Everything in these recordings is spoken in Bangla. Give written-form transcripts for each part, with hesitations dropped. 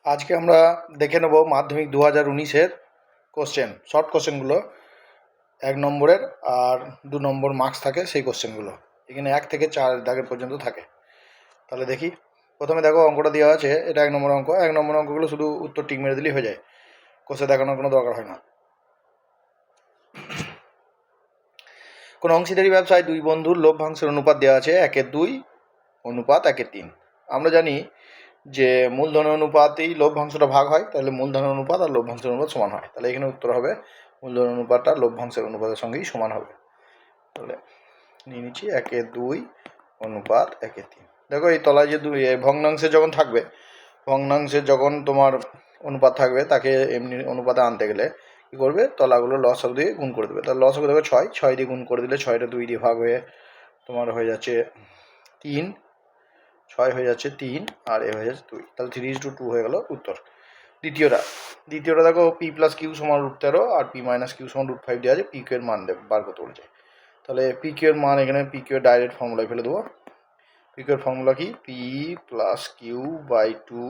আজকে আমরা দেখে নেব মাধ্যমিক 2019-এর কোশ্চেন, শর্ট কোশ্চেনগুলো 1 নম্বরের আর 2 নম্বর মার্কস থাকে সেই কোশ্চেনগুলো। এখানে 1 থেকে 4 দাগের পর্যন্ত থাকে। তাহলে দেখি, প্রথমে দেখো অঙ্কটা দেওয়া আছে, এটা 1 নম্বর অঙ্ক। 1 নম্বর অঙ্কগুলো শুধু উত্তর টিক মেরে দিলেই হয়ে যায়, কোষে দেখানোর কোনো দরকার হয় না। কোনো অংশীদারি ব্যবসায় দুই বন্ধুর লভ্যাংশের অনুপাত দেওয়া আছে 1:2 অনুপাত 1:3। আমরা জানি যে মূলধনের অনুপাতেই লভ্যাংশটা ভাগ হয়, তাহলে মূলধনের অনুপাত আর লভ্যাংশের অনুপাত সমান হয়। তাহলে এখানে উত্তর হবে মূলধনের অনুপাতটা লভ্যাংশের অনুপাতের সঙ্গেই সমান হবে। তাহলে নিয়ে নিচ্ছি 1:2 অনুপাত 1:3। দেখো এই তলায় যে ভগ্নাংশে যখন থাকবে, ভগ্নাংশের যখন তোমার অনুপাত থাকবে, তাকে এমনি অনুপাতে আনতে গেলে কী করবে, তলাগুলো লসাগু দিয়ে গুণ করে দেবে। তাহলে লসাগু দেখো 6 দিয়ে গুণ করে দিলে 6টা 2 দিয়ে ভাগ হয়ে তোমার হয়ে যাচ্ছে 3, 6 হয়ে যাচ্ছে 3 আর এ হয়ে যাচ্ছে 2। তাহলে 3:2 হয়ে গেল উত্তর। দ্বিতীয়টা দেখো পি প্লাস কিউ সমান √13 আর পি মাইনাস কিউ সমান √5 দেওয়া আছে। পি কিউ এর মান বার করতে বলেছে। তাহলে পি কিউ এর মান এখানে পি কিউ এর ডাইরেক্ট ফর্মুলায় ফেলে দেবো। পি কিউ এর ফর্মুলা কি, পি প্লাস কিউ বাই 2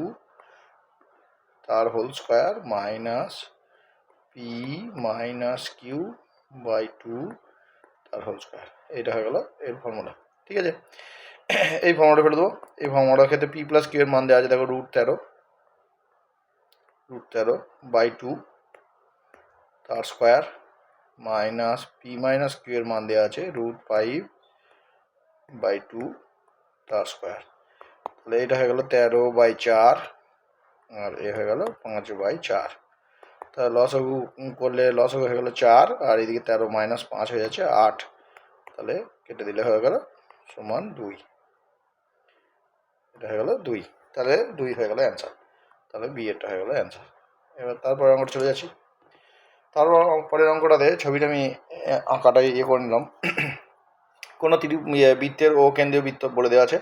তার whole square minus P minus Q by 2 তার হোল স্কোয়ার। এইটা হয়ে গেল এর ফর্মুলা। ঠিক আছে, এই ফর্মুলাটা ফেলে দেবো। এই ফর্মুলার ক্ষেত্রে পি প্লাস কিউ এর মান দেওয়া আছে দেখো √13 বাই 2 তার square minus P minus Q এর মান দেওয়া আছে √5 বাই 2 তার স্কোয়ার। তাহলে এটা হয়ে গেল 13/4 আর এ হয়ে গেল 5/4। তাহলে লসাগু করলে লসাগু হয়ে গেল 4 আর এদিকে 13 মাইনাস 5 হয়ে যাচ্ছে 8। তাহলে কেটে দিলে হয়ে গেল সমান 2। এটা হয়ে গেল 2। তাহলে 2 হয়ে গেল অ্যান্সার। তাহলে বি এরটা হয়ে গেল অ্যান্সার। এবার তারপরে অঙ্কটা চলে যাচ্ছি। তারপর পরের অঙ্কটাতে ছবিটা আমি আঁকাটা করে নিলাম। কোনো বৃত্তের ও কেন্দ্রীয় বৃত্ত বলে দেওয়া আছে।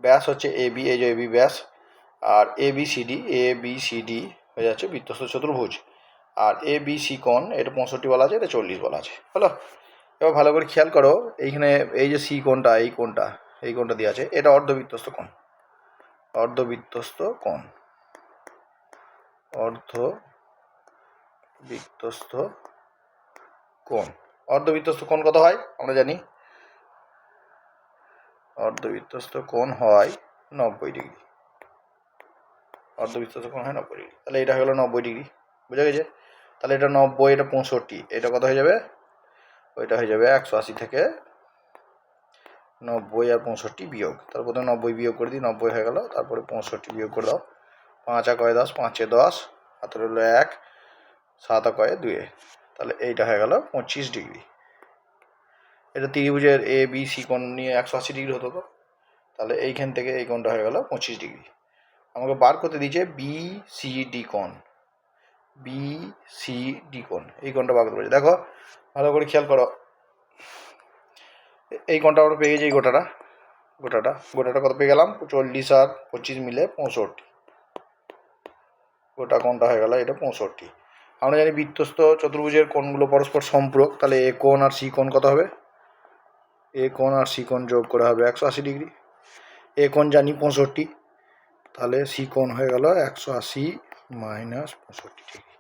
ব্যাস হচ্ছে এবি, এই যে এবি ব্যাস, আর এবিসিডি হয়ে যাচ্ছে বৃত্তস্থ চতুর্ভুজ। আর এবিসি কোণ, এটা 65 বলা আছে, এটা 40 বলা আছে। হলো, এবার ভালো করে খেয়াল করো, এইখানে এই যে সি কোণটা, এই কোণটা দেওয়া আছে, এটা অর্ধবৃত্তস্থ কোণ। অর্ধবৃত্তস্থ কোণ কত হয় আমরা জানি, অর্ধবৃত্তস্থ কোণ হয় 90 ডিগ্রি। অর্ধবৃত্তস্থ কোণ হয় 90 ডিগ্রি। তাহলে এটা হয়ে গেল 90 ডিগ্রি, বুঝা গেছে? তাহলে এটা 90, এটা 65, এটা কত হয়ে যাবে, ওইটা হয়ে যাবে 180 থেকে 90 আর 65 বিয়োগ। তার প্রথমে 90 বিয়োগ করে দিই, 90 হয়ে গেল। তারপরে 65 বিয়োগ করে দাও। 5 আর কয়ে 10, 5 এ 10, হাতের হলো 1, 7 আর কয়ে 2। তাহলে এইটা হয়ে গেল 25 ডিগ্রি। এটা ত্রিভুজের এ বি সি কোণ নিয়ে 180 ডিগ্রি হতো তো, তাহলে এইখান থেকে এই কোণটা হয়ে গেল 25 ডিগ্রি। আমাকে বার করতে দিয়েছে বিসিডি কোণ। এই কোণটা বার করতে বলেছে। দেখো ভালো করে খেয়াল করো, এই কোণটা আমরা পেয়ে গেছি, এই গোটাটা কত পেয়ে গেলাম, 40 আর 25 মিলে 65। গোটা কোণটা হয়ে গেল এটা 65। আমরা জানি বৃত্তস্থ চতুর্ভুজের কোণগুলো পরস্পর সম্পূরক। তাহলে এ কোণ আর সি কোণ কত হবে, এ কোণ আর সি কোণ যোগ করে হবে 180 ডিগ্রি। এ কোণ জানি 65, তাহলে সি কোণ হয়ে গেল 180 মাইনাস 65 ডিগ্রি।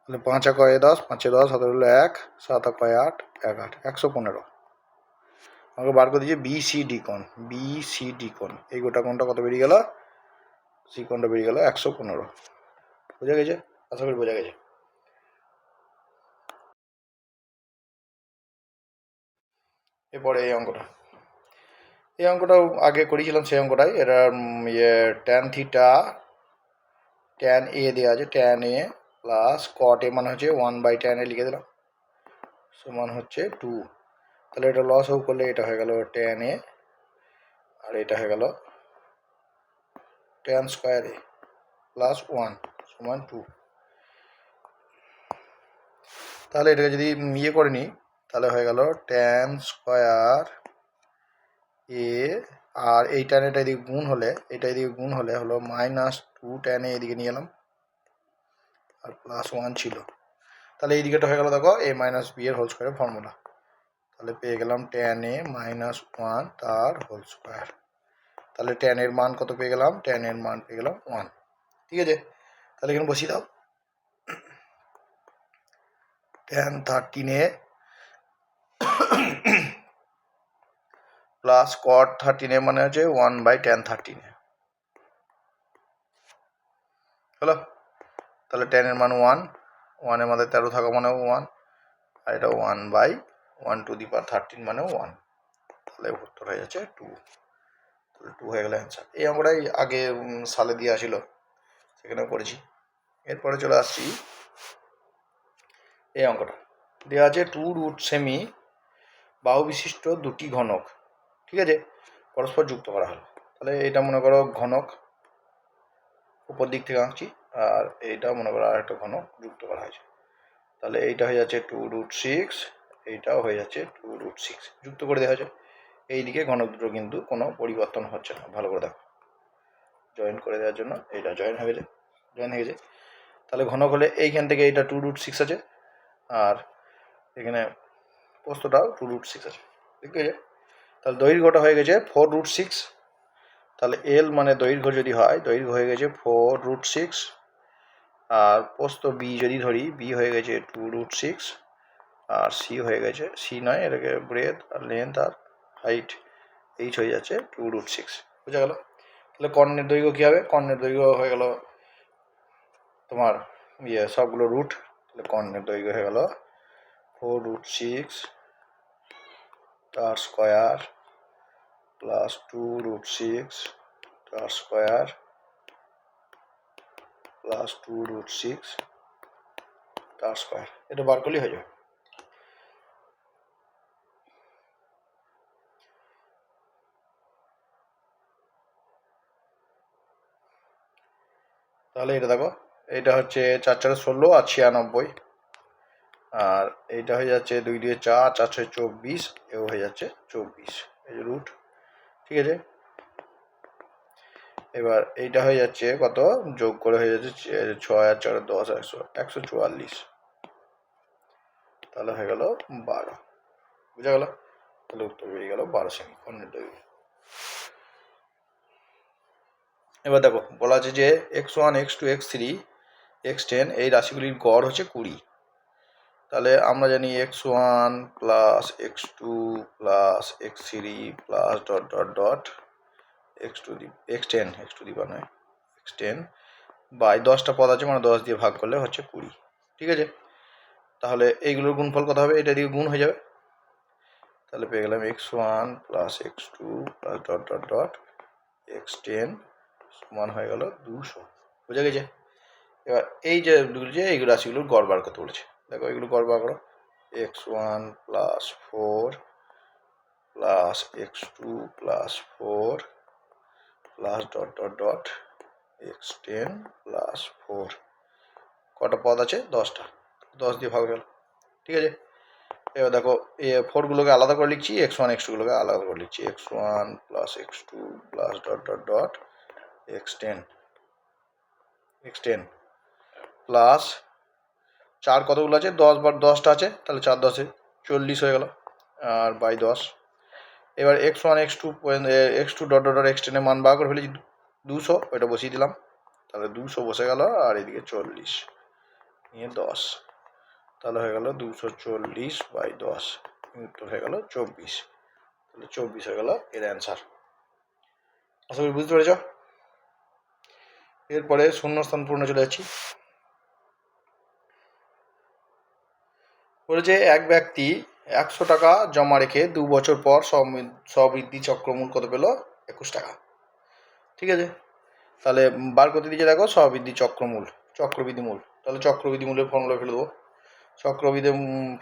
তাহলে 5 আর কয়ে 10, 5 এ 10, হাতে হলো 1, 7 আর কয়ে 8, 1 8, 115। আমাকে বার করে দিয়েছে বিসিডি কোণ। এই গোটা কোণটা কত বেরিয়ে গেল, সি কোণটা বেরিয়ে গেল 115। বোঝা গেছে? আশা করি বোঝা গেছে। এরপরে এই অঙ্কটাও আগে করেছিলাম, সেই অঙ্কটাই। এটা ট্যান থিটা, ট্যান এ দেওয়া আছে, ট্যান এ প্লাস কট এ মানে হচ্ছে 1/tan এ লিখে দিলাম, সমান হচ্ছে 2। তাহলে এটা লস হোক করলে এটা হয়ে গেল ট্যান এ, আর এটা হয়ে গেল ট্যান স্কোয়ার এ প্লাস 1 সমান 2। তাহলে এটাকে যদি করে নিই, তাহলে হয়ে গেল ট্যান স্কোয়ার এ, আর এই ট্যান এটা এদিকে গুণ হলে হলো -2 ট্যান এ এদিকে নিয়ে এলাম, আর +1 ছিল। তাহলে এই দিকেটা হয়ে গেল দেখো a মাইনাস বি এর হোল স্কোয়ারের ফর্মুলা। তাহলে পেয়ে গেলাম ট্যান এ -1 তার হোল স্কোয়ার। তাহলে ট্যান এর মান কত পেয়ে গেলাম, ট্যান এর মান পেয়ে গেলাম 1। ঠিক আছে, তাহলে এখানে বসিয়ে দাও। tan 13A plus cot 13A মানে হচ্ছে 1/tan 13A হলো। তাহলে tan এর মান 1 এর মধ্যে 13 থাকা মানে 1, আর এটা 1/1 মানে 1, তাহলে উত্তর হয়ে যাচ্ছে 2। তাহলে 2 হয়ে গেল অ্যান্সার। এই অঙ্কটাই আগে সালে দিয়ে আসিল, সেখানেও করেছি। এরপরে চলে আসছি এই অঙ্কটা দেওয়া আছে 2 রুট সেমি বাহু বিশিষ্ট দুটি ঘনক, ঠিক আছে, পরস্পর যুক্ত করা হলো। তাহলে এটা মনে করো ঘনক, উপর দিক থেকে আঁকছি, আর এইটা মনে করো আরেকটা ঘনক যুক্ত করা হয়েছে। তাহলে এইটা হয়ে যাচ্ছে 2√6, এইটাও হয়ে যাচ্ছে 2√6 যুক্ত করে দেওয়া হয়েছে। এইদিকে ঘনক দুটো কিন্তু কোনো পরিবর্তন হচ্ছে না, ভালো করে দেখো। জয়েন করে দেওয়ার জন্য এইটা জয়েন হয়ে গেছে। তাহলে ঘনক হলে এইখান থেকে এইটা 2√6 আছে, আর এখানে প্রস্থটাও 2√6 আছে, ঠিক আছে। তাহলে দৈর্ঘ্যটা হয়ে গেছে 4√6। তাহলে এল মানে দৈর্ঘ্য যদি হয়, দৈর্ঘ্য হয়ে গেছে 4√6, আর প্রস্থ বি যদি ধরি, বি হয়ে গেছে 2√6, আর সি হয়ে গেছে, সি নয় এটাকে ব্রেথ আর লেন্থ আর হাইট এইচ হয়ে যাচ্ছে 2√6, বুঝা গেল। তাহলে কর্ণের দৈর্ঘ্য কী হবে? কর্ণের দৈর্ঘ্য হয়ে গেল তোমার সবগুলো রুট, তাহলে কর্ণের দৈর্ঘ্য হয়ে গেল 4√6 তার স্কোয়ার প্লাস 2√6 তার স্কোয়ার প্লাস 2√6 তার স্কোয়ার। এটা বার করলেই হয়ে যাবে। তাহলে এটা দেখো, এটা হচ্ছে 4 4 16 আর 96, আর এইটা হয়ে যাচ্ছে 2 2 4, 4 6 24, এও হয়ে যাচ্ছে 24, এই যে রুট, ঠিক আছে। এবার এইটা হয়ে যাচ্ছে কত, যোগ করে হয়ে যাচ্ছে 6 আর 4 10 144, তাহলে হয়ে গেল 12, বুঝা গেল। তাহলে উত্তর বেরিয়ে গেল 12 সেমি কর্ণের দৈর্ঘ্য। এবার দেখো বলা আছে যে x1 x2 x3 x10 এই রাশিগুলির গড় হচ্ছে 20। তাহলে আমরা জানি x1 plus x2 plus x3 plus dot dot dot x10 নয় x10 বাই 10টা পদ আছে, মানে 10 দিয়ে ভাগ করলে হচ্ছে 20, ঠিক আছে। তাহলে এইগুলোর গুণফল কত হবে? এটা দিয়ে গুণ হয়ে যাবে, তাহলে পেয়ে গেলাম x1 plus x2 plus dot dot dot x10 সমান হয়ে গেল 200, বুঝা গেছে। এবার এই যে এইগুলো রাশিগুলোর গড় বার করতে বলেছে, দেখো এগুলো গড় বার করো। x1 plus 4 plus x2 plus 4 plus dot dot dot x10 plus 4, কটা পদ আছে? 10টা, 10 দিয়ে ভাগ গেল, ঠিক আছে। এবার দেখো এই 4গুলোকে আলাদা করে লিখছি, x1 x2গুলোকে আলাদা করে লিখছি, x1 plus x2 plus dot dot dot x10 plus 4 কতগুলো আছে? 10 বার 10টা আছে, তাহলে 4 10 40 হয়ে গেল, আর বাই 10। এবার x1 x2 dot dot dot x10 এর মান বার করে ফেলেছি 200, ওইটা বসিয়ে দিলাম, তাহলে 200 বসে গেল, আর এদিকে 40 নিয়ে 10, তাহলে হয়ে গেল 240 বাই 10, উত্তর হয়ে গেল 24, তাহলে 24 হয়ে গেল এর অ্যান্সার। আশা করি বুঝতে পেরেছ। এরপরে শূন্যস্থান পূর্ণ চলে যাচ্ছি। বলেছে এক ব্যক্তি 100 টাকা জমা রেখে 2 বছর পর স্ববৃদ্ধি চক্রমূল কত পেল? 21 টাকা, ঠিক আছে। তাহলে বার করতে দিয়েছে দেখো স্ববৃদ্ধি চক্রবৃদ্ধি মূল, তাহলে চক্রবৃদ্ধি মূলের ফর্মুলা ফেলে দেবো। চক্রবৃদ্ধি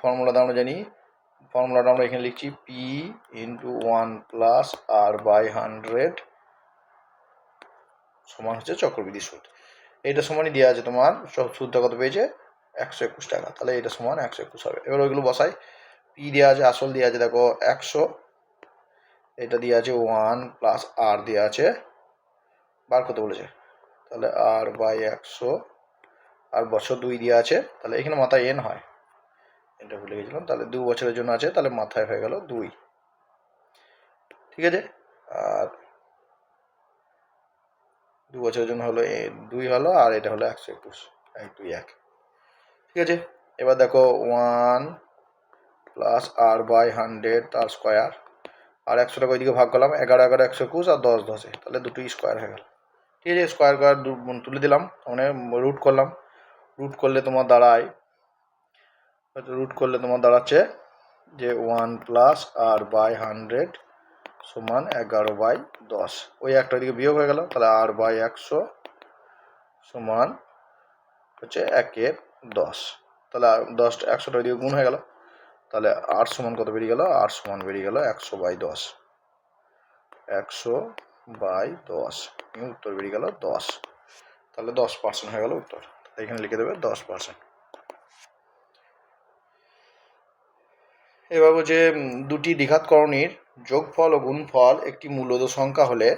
ফর্মুলাটা আমরা জানি, ফর্মুলাটা আমরা এখানে লিখছি p into 1 plus r by 100 সমান হচ্ছে চক্রবৃদ্ধি সুদ। এইটা সমানই দেওয়া আছে তোমার, সুদটা কত পেয়েছে? 121 টাকা, তাহলে এটা সমান 121 হবে। এবার ওইগুলো বসাই, পি দেওয়া আছে, আসল দেওয়া আছে দেখো 100, এটা দেওয়া আছে 1 প্লাস আর দেওয়া আছে, বার করতে বলেছে, তাহলে আর বাই 100, আর বছর 2 দেওয়া আছে, তাহলে এখানে মাথায় এন হয়, এটা ভুলে গেছিলাম, তাহলে 2 বছরের জন্য আছে, তাহলে মাথায় হয়ে গেল 2, ঠিক আছে। আর 2 বছরের জন্য হলো 2 হলো, আর এটা হলো 121, 1 2 1। ঠিক আছে, এবার দেখো 1 প্লাস আর বাই 100 তার স্কোয়ার, আর 100টাকে ওইদিকে ভাগ করলাম, 11 11 121, আর 10 10, তাহলে দুটোই স্কোয়ার হয়ে গেল। ঠিক আছে, স্কোয়ার তুলে দিলাম, মানে রুট করলাম। রুট করলে তোমার দাঁড়াচ্ছে যে 1 প্লাস আর বাই 100 সমান 11/10। ওই একটা দিকে বিয়োগ হয়ে গেল, তাহলে আর বাই 100 সমান হচ্ছে 1/10। তাহলে 10টা 100টার দিকে গুণ হয়ে গেল, তাহলে 8 সমান কত বেরিয়ে গেল? 8 সমান বেরিয়ে গেল 100/10। 100/10, উত্তর বেরিয়ে গেল 10। তাহলে 10% হয়ে গেল উত্তর। এখানে লিখে দেবে 10%। এবার বলছে দুটি দ্বিঘাত করণীর যোগফল ও গুণফল একটি মূলদ সংখ্যা হলে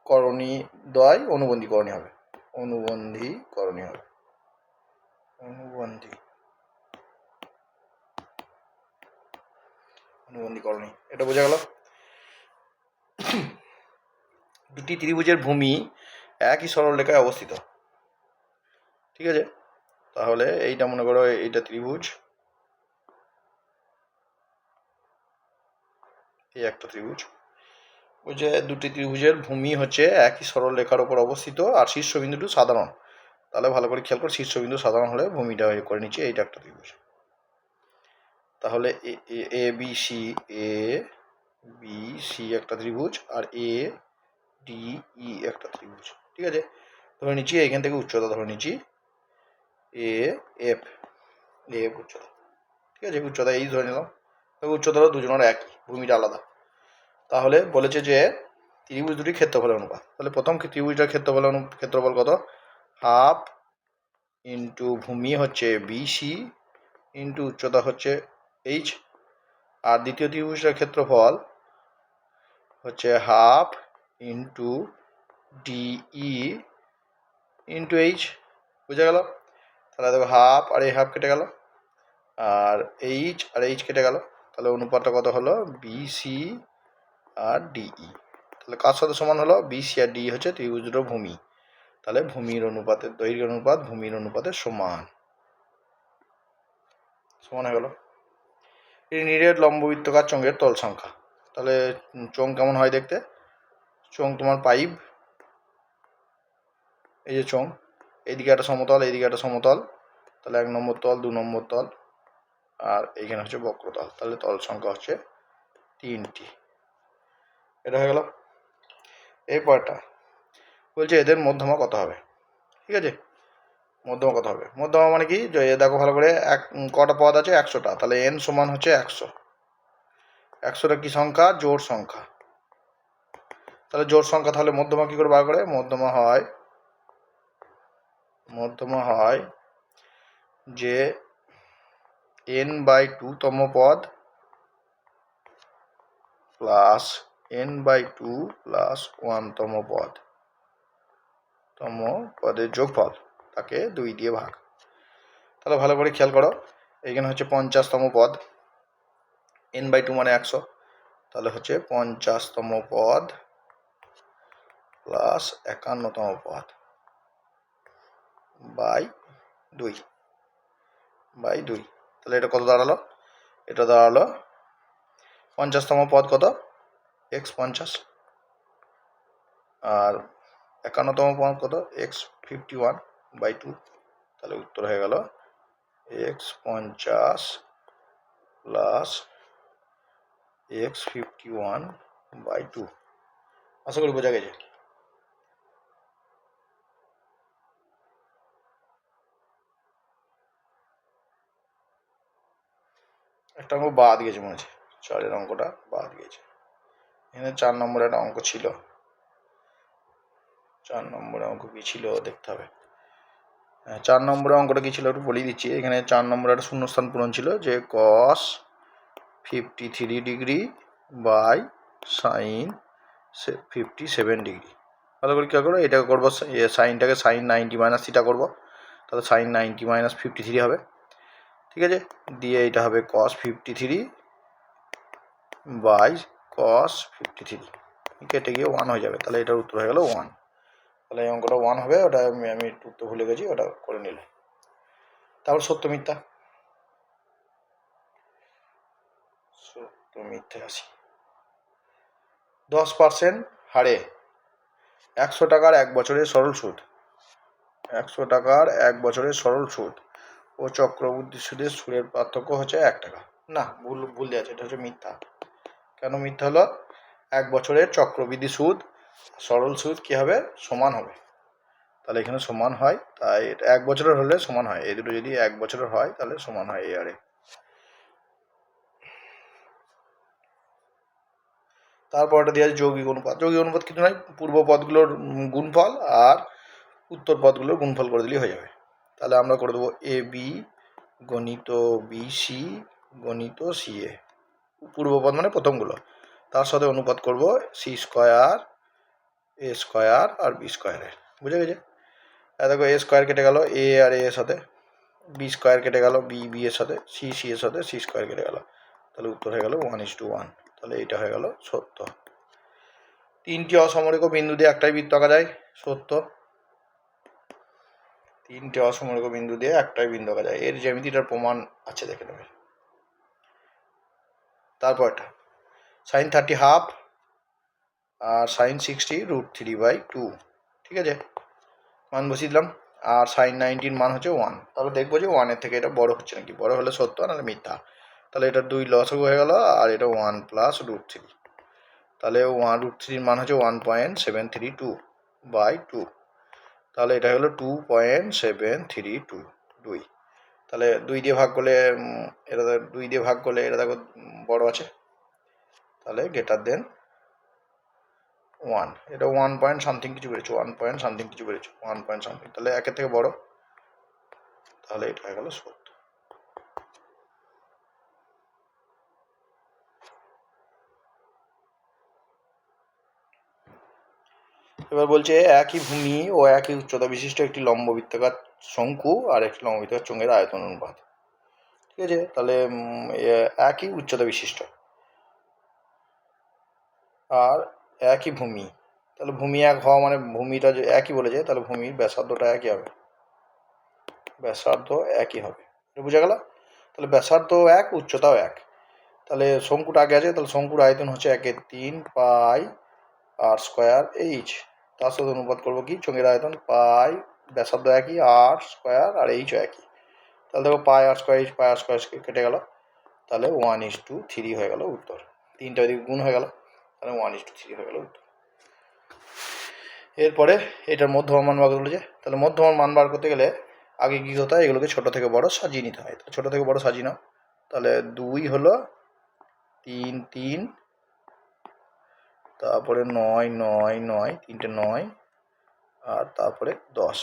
করণী দ্বয় অনুবন্ধী করণী হবে। অনুবন্ধী করণী হবে। অনুবন্ধী করণী, এটা বোঝা গেল। দুটি ত্রিভুজের ভূমি একই সরলরেখায় অবস্থিত। ঠিক আছে, তাহলে এইটা মনে করো এইটা ত্রিভুজ, এই একটা ত্রিভুজ। ওই যে দুটি ত্রিভুজের ভূমি হচ্ছে একই সরল রেখার উপর অবস্থিত, আর শীর্ষবিন্দুটি সাধারণ। তাহলে ভালো করে খেয়াল করে, শীর্ষবিন্দু সাধারণ হলে ভূমিটা করে নিচ্ছে এইটা একটা ত্রিভুজ। তাহলে এ বি সি একটা ত্রিভুজ, আর এ ডি ই একটা ত্রিভুজ। ঠিক আছে, ধরে নিচ্ছি এখান থেকে উচ্চতা ধরে নিচ্ছি এ এফ উচ্চতা। ঠিক আছে, উচ্চতা এই ধরে নিলাম, উচ্চতা দুজনের একই, ভূমিটা আলাদা। তাহলে বলেছে যে ত্রিভুজ দুটি ক্ষেত্রফলের অনুপাত। তাহলে প্রথম ত্রিভুজটার ক্ষেত্রফল কত? হাফ ইন্টু ভূমি হচ্ছে বিসি ইন্টু উচ্চতা হচ্ছে এইচ, আর দ্বিতীয় ত্রিভুজটার ক্ষেত্রফল হচ্ছে half into DE into H. বুঝা গেল? তাহলে দেখো হাফ আর এই হাফ কেটে গেল, আর এইচ আর এইচ কেটে গেল, তাহলে অনুপাতটা কত হলো? বিসি আর ডিই। তাহলে কার সাথে সমান হলো? বিসি আর ডি হচ্ছে ত্রিভুজ দুটোর ভূমি। তাহলে ভূমির অনুপাতের দৈর্ঘ্য অনুপাত ভূমির অনুপাতের সমান হয়ে গেল। এই নিরেট লম্ববৃত্তকার চোঙের তল সংখ্যা। তাহলে চোঙ কেমন হয় দেখতে? চোঙ তোমার পাইপ, এই যে চোঙ, এইদিকে একটা সমতল, এইদিকে একটা সমতল, তাহলে 1 নম্বর তল, 2 নম্বর তল, আর এইখানে হচ্ছে বক্রতল। তাহলে তল সংখ্যা হচ্ছে 3টি। এটা হয়ে গেল। এই পরটা বলছে এদের মধ্যমা কত হবে। ঠিক আছে, মধ্যমা কত হবে? মধ্যমা মানে কি? দেখো ভালো করে, কটা পদ আছে? 100টা। তাহলে n সমান হচ্ছে 100। 100টা কি সংখ্যা? জোড় সংখ্যা। তাহলে জোড় সংখ্যা, তাহলে মধ্যমা কি করে বার করে? মধ্যমা হয় যে n/2 তম পদ প্লাস n/2 প্লাস 1 তম পদের যোগফল, তাকে 2 দিয়ে ভাগ। তাহলে ভালো করে খেয়াল করো, এইখানে হচ্ছে 50তম পদ, n/2 মানে 100, তাহলে হচ্ছে 50তম পদ প্লাস 51তম পদ বাই 2। তাহলে এটা কত দাঁড়ালো? এটা দাঁড়ালো 50তম পদ কত? x50, আর 51তম পদ কত? x51/2। তাহলে উত্তর হয়ে গেল x50 প্লাস x51/2। আশা করি বোঝা গেছে। একটা অঙ্ক বাদ গেছে মনে হচ্ছে, 4-এর অঙ্কটা বাদ গেছে। এখানে 4 নম্বরের একটা অঙ্ক ছিল, 4 নম্বরের অঙ্ক কি ছিল দেখতে হবে। 4 নম্বরের অঙ্কটা কি ছিল একটু বলেই দিচ্ছি। এখানে 4 নম্বরে একটা শূন্যস্থান পূরণ ছিল, যে cos 53 degree by sine 57 degree. ভালো করে কী করবো? এটাকে করবো, সাইনটাকে সাইন 90 মাইনাস থিটা করবো, তাহলে সাইন 90 মাইনাস 53 হবে। ঠিক আছে, দিয়ে এটা হবে cos 53 বাই cos 53, কেটে গিয়ে 1 হয়ে যাবে। তাহলে এটার উত্তর হয়ে গেল 1। তাহলে এই অঙ্কটা 1 হবে, ওটা আমি টুকতে ভুলে গেছি, ওটা করে নিলে। তারপর সত্য মিথ্যা। সত্য মিথ্যা আসি। 10% হারে 100 টাকার 1 বছরের সরল সুদ, 100 টাকার 1 বছরের সরল সুদ ও চক্রবৃদ্ধি সুদের সুদের পার্থক্য হচ্ছে 1 টাকা। না, ভুল দেওয়া আছে, এটা হচ্ছে মিথ্যা। কেন মিথ্যা হলো? 1 বছরের চক্রবৃদ্ধি সুদ সরল সুদ কি হবে? সমান হবে। তাহলে এখানে সমান হয়, তাই 1 বছরের হলে সমান হয়, এই দুটো যদি 1 বছরের হয় তাহলে সমান হয় এই হারে। তারপরটা দিয়ে আছে যৌগিক অনুপাত। যৌগিক অনুপাত কিছু নয়, পূর্ব পদগুলোর গুণফল আর উত্তর পদগুলোর গুণফল করে দিলেই হয়ে যাবে। তাহলে আমরা করে দেবো এ বি গণিত বি সি গণিত সি এ, পূর্বপদ মানে প্রথমগুলো, তার সাথে অনুপাত করব সি স্কোয়ার এ স্কোয়ার আর বি স্কোয়ারের। বুঝে গেছে? দেখো এ স্কোয়ার কেটে গেল এ আর এর সাথে, বি স্কোয়ার কেটে গেল বি বি এর সাথে, সি সি এর সাথে, সি স্কোয়ার কেটে গেল, তাহলে উত্তর হয়ে গেল 1:1। তাহলে এটা হয়ে গেল সত্য। 3টি অসমরেখ বিন্দু দিয়ে একটাই বৃত্ত আঁকা যায়, সত্য। 3টে অসমরেখ বিন্দু দিয়ে একটাই বিন্দু আঁকা যায়, এর জ্যামিতিটার প্রমাণ আছে, দেখে নেবে। তারপরটা sin 30 হাফ আর sin 60 √3/2, ঠিক আছে, মান বসিয়ে দিলাম। আর sin 90 মান হচ্ছে 1। তাহলে দেখবো যে 1-এর থেকে এটা বড় হচ্ছে নাকি, বড় হলে সত্য, নাহলে মিথ্যা। তাহলে এটা 2 লসাগু হয়ে গেল, আর এটা 1 + √3, তাহলে 1√3 মান হচ্ছে 1.732/2, তাহলে এটা হলো 2.732। তাহলে 2 দিয়ে ভাগ করলে এটা 2 দিয়ে ভাগ করলে এটা দেখো বড় আছে, তাহলে গ্রেটার দেন 1। এটা 1 পয়েন্ট সামথিং কিছু বেড়েছে, 1 পয়েন্ট সামথিং কিছু বেড়েছে, 1 পয়েন্ট সামথিং, তাহলে 1-এর থেকে বড়, তাহলে এটা হয়ে গেল সত্য। এবার বলছে একই ভূমি ও একই উচ্চতা বিশিষ্ট একটি লম্ব বৃত্তাকার শঙ্কু আর একটি লম্ব বৃত্তাকার চোঙের আয়তন অনুপাত, ঠিক আছে। তাহলে একই উচ্চতা বিশিষ্ট আর একই ভূমি, তাহলে ভূমি এক হওয়া মানে ভূমিটা যে একই বলেছে, তাহলে ভূমির ব্যাসার্ধটা একই হবে, ব্যাসার্ধ একই হবে, বুঝা গেল? তাহলে ব্যাসার্ধ এক, উচ্চতাও এক। তাহলে শঙ্কুটা আগে আছে, তাহলে শঙ্কুর আয়তন হচ্ছে 1/3 পাই আর স্কোয়ার এইচ, তার সাথে অনুপাত করবো কি চোঙের আয়তন পাই, ব্যাসার্ধ একই, আর স্কোয়ার আর এইচও একই। তাহলে দেখো পাই আর স্কোয়ার এইচ, পাই আর স্কোয়ার কেটে গেল, তাহলে 1:3 হয়ে গেল উত্তর। 3টা ওইদিকে গুণ হয়ে গেল, তাহলে 1:3 হয়ে গেল উত্তর। এরপরে এটার মধ্যমান মান বার বলেছে, তাহলে মধ্যমান মান বার করতে গেলে আগে কী হতে হয়, এগুলোকে ছোটো থেকে বড় সাজিয়ে নিতে হয়। ছোটো থেকে বড় সাজিয়ে নাও, তাহলে 2 হলো 3 3, তারপরে 9 9 9, 3টে 9, আর তারপরে 10,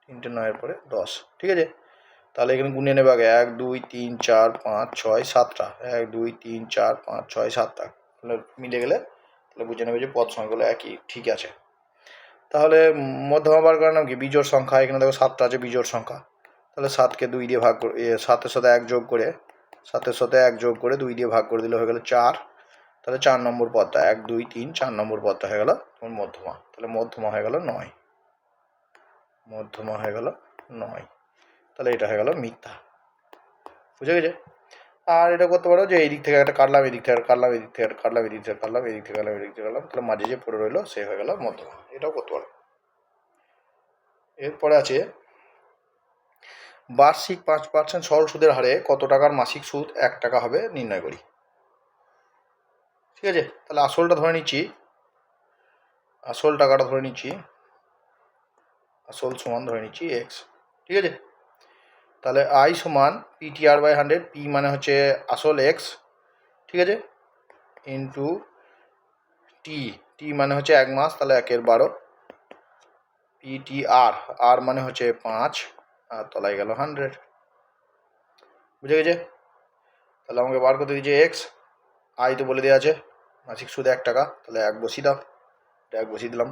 3টে 9-এর পরে 10, ঠিক আছে। তাহলে এখানে গুনে নেবে আগে 1 2 3 4 5 6 7টা, 1 2 3 4 5 6 7টা, তাহলে মিলে গেলে তাহলে বুঝে নেবে যে পদ সংখ্যাগুলো একই, ঠিক আছে। তাহলে মধ্যমা বার করার নাম কি বিজোড় সংখ্যা, এখানে দেখো 7টা আছে বিজোড় সংখ্যা, তাহলে 7কে 2 দিয়ে ভাগ করে 7-এর সাথে 1 যোগ করে, 7-এর সাথে 1 যোগ করে 2 দিয়ে ভাগ করে দিলে হয়ে গেল 4, তাহলে 4 নম্বর পদটা 1 2 3 4 নম্বর পদটা হয়ে গেল তোমার মধ্যমা, তাহলে মধ্যমা হয়ে গেল 9, মধ্যমা হয়ে গেল 9, তাহলে এটা হয়ে গেল মিথ্যা, বুঝে গেছে। আর এটা করতে পারো যে এই দিক থেকে একটা কাটলাম, এই দিক থেকে কাটলাম, এই দিক থেকে কাটলাম, এই দিক থেকে কাটলাম, এই দিক থেকে কাটলাম, এই দিক থেকে কাটলাম, তাহলে মাঝে যে পড়ে রইলো সে হয়ে গেল মধ্যমা, এটাও করতে পারো। এরপরে আছে বার্ষিক 5% সরল সুদের হারে কত টাকার মাসিক সুদ 1 টাকা হবে নির্ণয় করি, ঠিক আছে। তাহলে আসলটা ধরে নিচ্ছি, আসল টাকাটা ধরে নিচ্ছি, আসল সমান ধরে নিচ্ছি এক্স, ঠিক আছে। তাহলে আই সমান PTR/100, পি মানে হচ্ছে আসল এক্স, ঠিক আছে, ইন্টু টি, টি মানে হচ্ছে 1 মাস, তাহলে 1/12, PTR, আর মানে হচ্ছে 5, আর তলায় গেল 100, বুঝে গেছে। তাহলে আমাকে বার করতে দিয়েছে এক্স, আই তো বলে দেওয়া আছে মাসিক সুদ 1 টাকা, তাহলে 1 বসিয়ে দাও, 1 বসিয়ে দিলাম,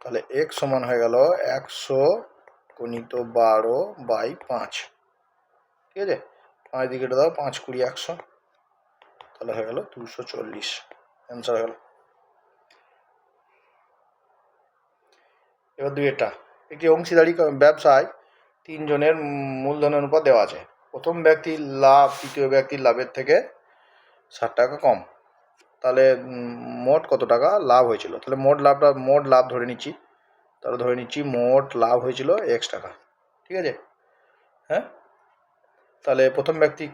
তাহলে এক্স সমান হয়ে গেল 100 × 12/5, ঠিক আছে। 5 দিকে দাও, 5 20 100, তাহলে হয়ে গেল 240, অ্যান্সার হয়ে গেল। এবার দুইটা, একটি অংশীদারি ব্যবসায় তিনজনের মূলধনের অনুপাত দেওয়া আছে। প্রথম ব্যক্তির লাভ তৃতীয় ব্যক্তির লাভের থেকে 60 টাকা কম। তাহলে মোট কত টাকা লাভ হয়েছিল? তাহলে মোট লাভ ধরে নিচ্ছি। তাহলে ধরে নিচ্ছি মোট লাভ হয়েছিল X টাকা। ঠিক আছে? হ্যাঁ, তাহলে প্রথম ব্যক্তি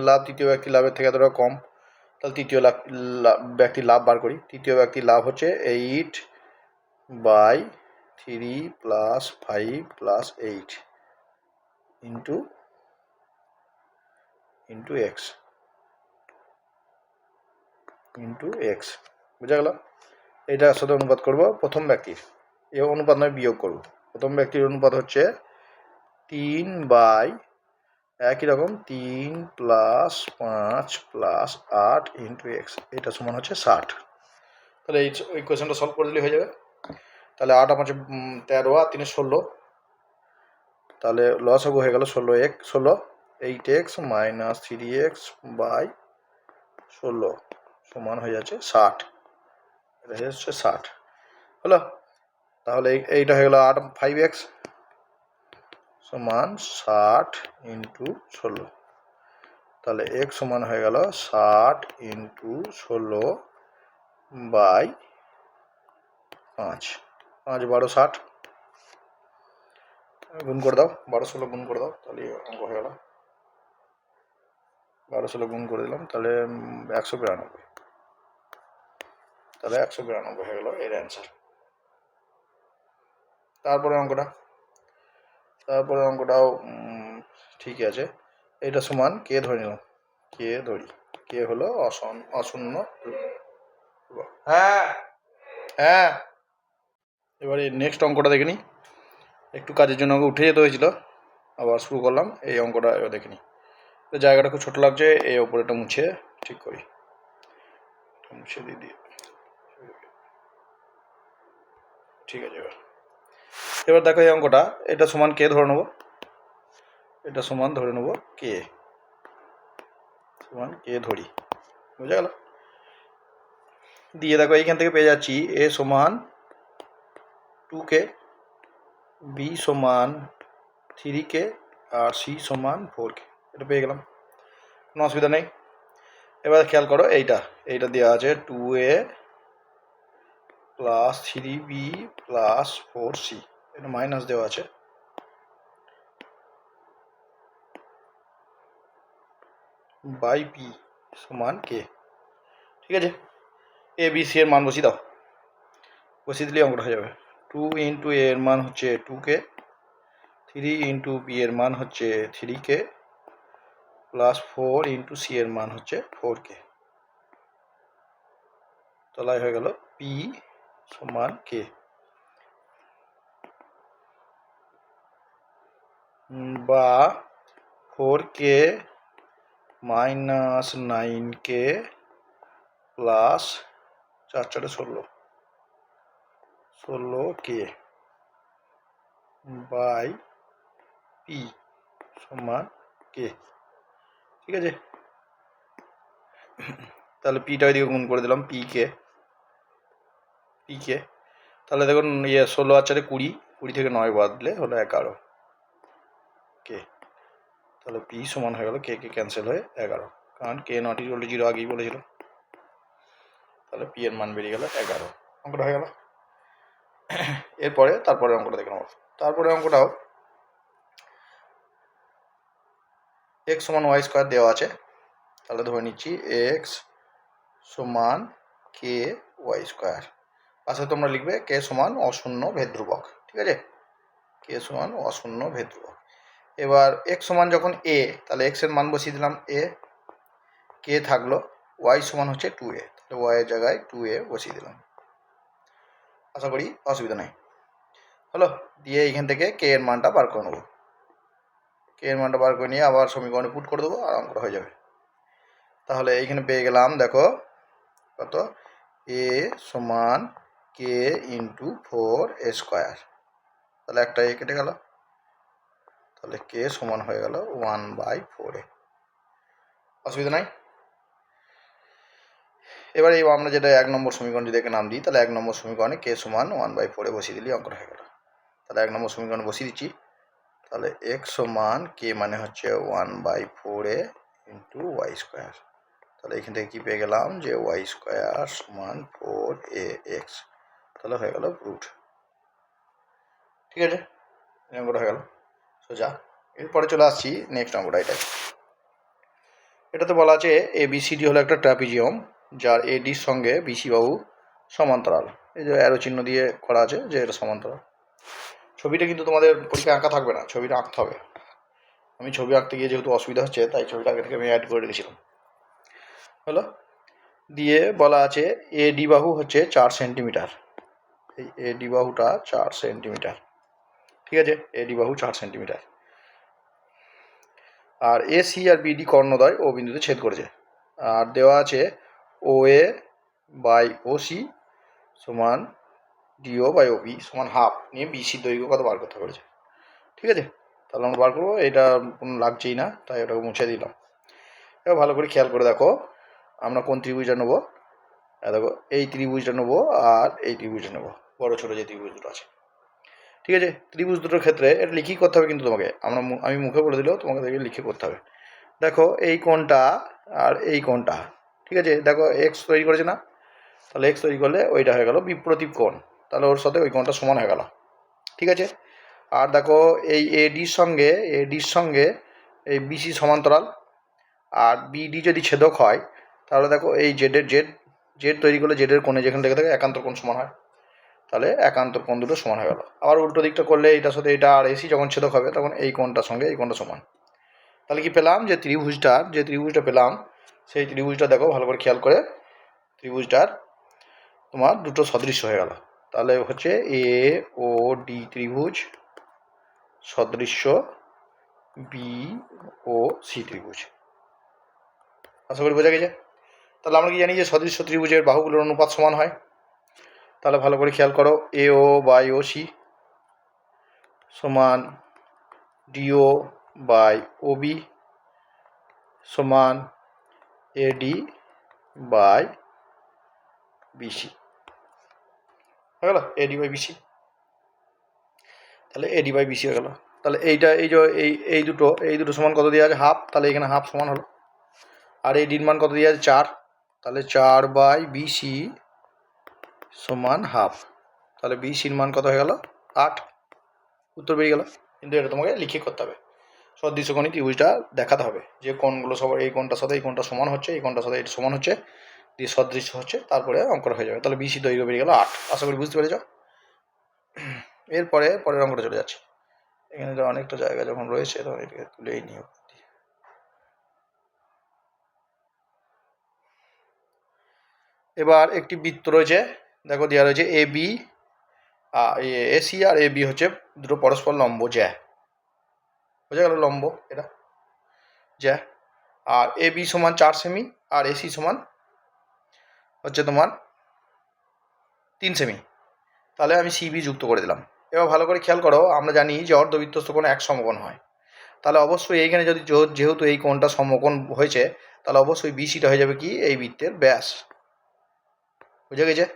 লাভ তৃতীয় ব্যক্তির লাভের থেকে এত টাকা কম। তাহলে তৃতীয় ব্যক্তির লাভ বার করি। তৃতীয় ব্যক্তির লাভ হচ্ছে 8/3 + 5 + 8 ইন্টু এক্স বুঝা গেল? এটার সাথে অনুপাত করব প্রথম ব্যক্তির, এ অনুপাত নয় বিয়োগ করব। প্রথম ব্যক্তির অনুপাত হচ্ছে 3 বাই একই রকম 3 + 5 + 8 ইন্টু এক্স, এটা সমান হচ্ছে 60। তাহলে এই কোয়েশনটা সলভ করে দিলে হয়ে যাবে। তাহলে 8 5 13 আর 3 16, তাহলে লসাগু হয়ে গেল 16 8x - 3x বাই 16 সমান হয়ে যাচ্ছে 60। এটা হয়ে যাচ্ছে 60 হলো। তাহলে এইটা হয়ে গেল 5x সমান 60 ইন্টু 16। তাহলে x সমান হয়ে গেল 60 ইন্টু 16 বাই 5 5 12 60 গুণ করে দাও, 12 16 গুণ করে দাও, তাহলে অঙ্ক হয়ে গেল। 12 16 গুণ করে দিলাম, তাহলে 192। তাহলে 192 হয়ে গেল এর অ্যান্সার। তারপরে অঙ্কটাও ঠিকই আছে। এটা সমান কে ধরে নিলাম, কে হলো অশূন্য। হ্যাঁ হ্যাঁ, এবারে নেক্সট অঙ্কটা দেখে নিই। একটু কাজের জন্য আমাকে উঠে যেতে হয়েছিল, আবার শুরু করলাম। এই অঙ্কটা এবার দেখে নিই। জায়গাটা খুব ছোটো লাগছে, এই ওপরেটা মুছে ঠিক করি, মুছে দিয়ে ঠিক আছে। এবার দেখো এই অঙ্কটা, এটা সমান কে ধরে নেবো, এটা সমান ধরে নেবো কে সমান কে ধরি, বুঝা গেল? দিয়ে দেখো এইখান থেকে পেয়ে যাচ্ছি a সমান 2k, b সমান 3k আর c সমান 4k। এটা পেয়ে গেলাম, কোনো অসুবিধা নেই। এবার খেয়াল করো এইটা দেওয়া আছে 2a + 3b + 4c, এটা মাইনাস দেওয়া আছে। বাই পি সমান কে। ঠিক আছে, এ বি সি এর মান বসিয়ে দাও, বসিয়ে দিলে অঙ্কটা হয়ে যাবে। 2 ইন্টু এ এর মান হচ্ছে 2k, 3 ইন্টু বি এর মান হচ্ছে 3k প্লাস 4 ইন্টু সি এর মান হচ্ছে 4k। তাহলে হয়ে গেল পি সমান কে, বা 4k minus 9k plus 4 4 16k by P সমান কে। ঠিক আছে, তাহলে পিটা ওইদিকে গুণ করে দিলাম পিকে। তাহলে দেখুন 16 আর 4 20, 20 থেকে 9 বাদ দিলে হলো 11 কে। তাহলে পি সমান হয়ে গেল কে ক্যান্সেল হয়ে 11, কারণ কে নট ইকুয়াল টু 0 আগেই বলেছিল। তাহলে পি এর মান বেরিয়ে গেল 11, অঙ্কটা হয়ে গেল। তারপরে অঙ্কটা দেখে নেব। তারপরে অঙ্কটাও x সমান y স্কোয়ার দেওয়া আছে। তাহলে ধরে নিচ্ছি x সমান কে ওয়াই স্কোয়ার, পাশে তোমরা লিখবে কে সমান অশূন্য ভেদ ধ্রুবক। ঠিক আছে, কে সমান অশূন্য ভেদ ধ্রুবক। এবার x সমান যখন a, তাহলে x এর মান বসিয়ে দিলাম a, কে থাকলো, y সমান হচ্ছে 2a, তাহলে y এর জায়গায় 2a বসিয়ে দিলাম। আশা করি অসুবিধা নেই হলো। দিয়ে এইখান থেকে কে এর মানটা বার করে নেবো, কে এর মানটা বার করে নিয়ে আবার সমীকরণে পুট করে দেবো, আর অঙ্কটা হয়ে যাবে। তাহলে এইখানে পেয়ে গেলাম দেখো কত, a সমান কে ইন্টু 4a স্কোয়ার, তাহলে একটা এ কেটে গেল, তাহলে কে সমান হয়ে গেল 1/4a। অসুবিধা নাই। এবার আমরা যেটা 1 নম্বর সমীকরণ যদি একে নাম দিই, তাহলে 1 নম্বর সমীকরণে কে সমান 1/4 বসিয়ে দিলে অঙ্কটা হয়ে গেল। তাহলে 1 নম্বর সমীকরণ বসিয়ে দিচ্ছি। তাহলে x সমান k মানে হচ্ছে 1/4a ইন্টু ওয়াই স্কোয়ার। তাহলে এখান থেকে কী পেয়ে গেলাম যে ওয়াই স্কোয়ার সমান 4ax। তাহলে হয়ে গেল রুট। ঠিক আছে, এই অঙ্কটা হয়ে গেল সোজা। এরপরে চলে আসছি নেক্সট অঙ্কটা। এটাতে বলা আছে ABCD হলো একটা ট্র্যাপিজিয়াম যার ADর সঙ্গে BC বাহু সমান্তরাল। এই যে অ্যারো চিহ্ন দিয়ে করা আছে যে এটা সমান্তরাল। ছবিটা কিন্তু তোমাদের পরীক্ষায় আঁকা থাকবে না, ছবিটা আঁকতে হবে। আমি ছবি আঁকতে গিয়ে যেহেতু অসুবিধা হচ্ছে তাই ছবিটা আগে থেকে আমি অ্যাড করে রেখেছিলাম। হলো দিয়ে বলা আছে AD বাহু হচ্ছে 4 সেন্টিমিটার। এই AD বাহুটা 4 সেন্টিমিটার। ঠিক আছে, AD বাহু 4 সেন্টিমিটার। আর AC আর BD কর্ণদ্বয় ও বিন্দুতে ছেদ করেছে। আর দেওয়া আছে OA বাই OC সমান DO বাই OB সমান হাফ নিয়ে BC দৈর্ঘ্য কত বার করতে পেরেছে। ঠিক আছে, তাহলে আমরা বার করবো। এটা কোনো লাগছেই না তাই ওটাকে মুছে দিলাম। এবার ভালো করে খেয়াল করে দেখো আমরা কোন ত্রিভুজটা নেবো। দেখো এই ত্রিভুজটা নেবো আর এই ত্রিভুজটা নেবো, বড় ছোটো যে ত্রিভুজ দুটো আছে। ঠিক আছে, ত্রিভুজ দুটোর ক্ষেত্রে এটা লিখেই করতে হবে কিন্তু তোমাকে, আমি মুখে বলে দিলেও তোমাকে দেখে লিখে করতে হবে। দেখো এই কোণটা আর এই কোণটা, ঠিক আছে, দেখো এক্স তৈরি করেছে না, তাহলে এক্স তৈরি করলে ওইটা হয়ে গেল বিপ্রতীপ কোণ, তাহলে ওর সাথে ওই কোণটা সমান হয়ে গেল। ঠিক আছে, আর দেখো এই এডির সঙ্গে এই বিসি সমান্তরাল, আর বিডি যদি ছেদক হয় তাহলে দেখো এই জেড তৈরি করলে জেডের কোণে যেখানে লেগে থাকে একান্তর কোণ সমান হয়, তাহলে একান্তর কোণ দুটো সমান হয়ে গেল। আবার উল্টো দিকটা করলে এটার সাথে এটা আর এসি যখন ছেদক হবে তখন এই কোণটার সঙ্গে এই কোণটা সমান। তাহলে কি পেলাম যে ত্রিভুজটা পেলাম সেই ত্রিভুজটা দেখো ভালো করে খেয়াল করে, ত্রিভুজটার তোমার দুটো সদৃশ্য হয়ে গেল। তাহলে হচ্ছে এ ও ডি ত্রিভুজ সদৃশ্য বি ও সি ত্রিভুজ। আশা করি বোঝা গেছে। তাহলে আমরা কি জানি যে সদৃশ্য ত্রিভুজের বাহুগুলোর অনুপাত সমান হয়। তাহলে ভালো করে খেয়াল করো, এ ও বাই ও সি সমান ডিও বাই ও বি সমান এডি বাই বিসি হয়ে গেল, এডি বাই বিসি। তাহলে এডি বাই বিসি হয়ে গেল। তাহলে এইটা এই দুটো সমান কত দেওয়া আছে হাফ, তাহলে এখানে হাফ সমান হলো। আর এডির মান কত দেওয়া আছে 4, তাহলে 4 বাই বিসি সমান হাফ, তাহলে বিসির মান কত হয়ে গেল 8, উত্তর বেরিয়ে গেল। কিন্তু এটা তোমাকে লিখে করতে হবে, সদৃশ্যকোণী ত্রিভুজটা দেখাতে হবে যে কোণগুলো সবার এই কোণটার সাথে এই কোণটা সমান হচ্ছে, এই কোণটার সাথে এটা সমান হচ্ছে, দিয়ে সদৃশ্য হচ্ছে, তারপরে অঙ্কটা হয়ে যাবে। তাহলে বিসি দৈর্ঘ্য বেরিয়ে গেল 8। আশা করি বুঝতে পেরেছ। পরের অঙ্কটা চলে যাচ্ছে। এখানে অনেকটা জায়গা যখন রয়েছে তখন এটাকে তুলেই নিয়ে এবার একটি বৃত্ত রয়েছে, দেখো দেওয়া রয়েছে A B, AC R A B হচ্ছে দুটো পরস্পর লম্ব জ্যা, বোঝা গেল লম্ব এটা জ্যা। আর এ বি সমান 4 সেমি আর এসি সমান হচ্ছে তোমার 3 সেমি, তাহলে আমি সিবি যুক্ত করে দিলাম। এবার ভালো করে খেয়াল করো, আমরা জানি যে অর্ধবৃত্তস্থ কোণ এক সমকোণ হয়, তাহলে অবশ্যই এইখানে যদি যেহেতু এই কোণটা সমকোণ হয়েছে তাহলে অবশ্যই বিসিটা হয়ে যাবে কি এই বৃত্তের ব্যাস, বুঝে গেছে,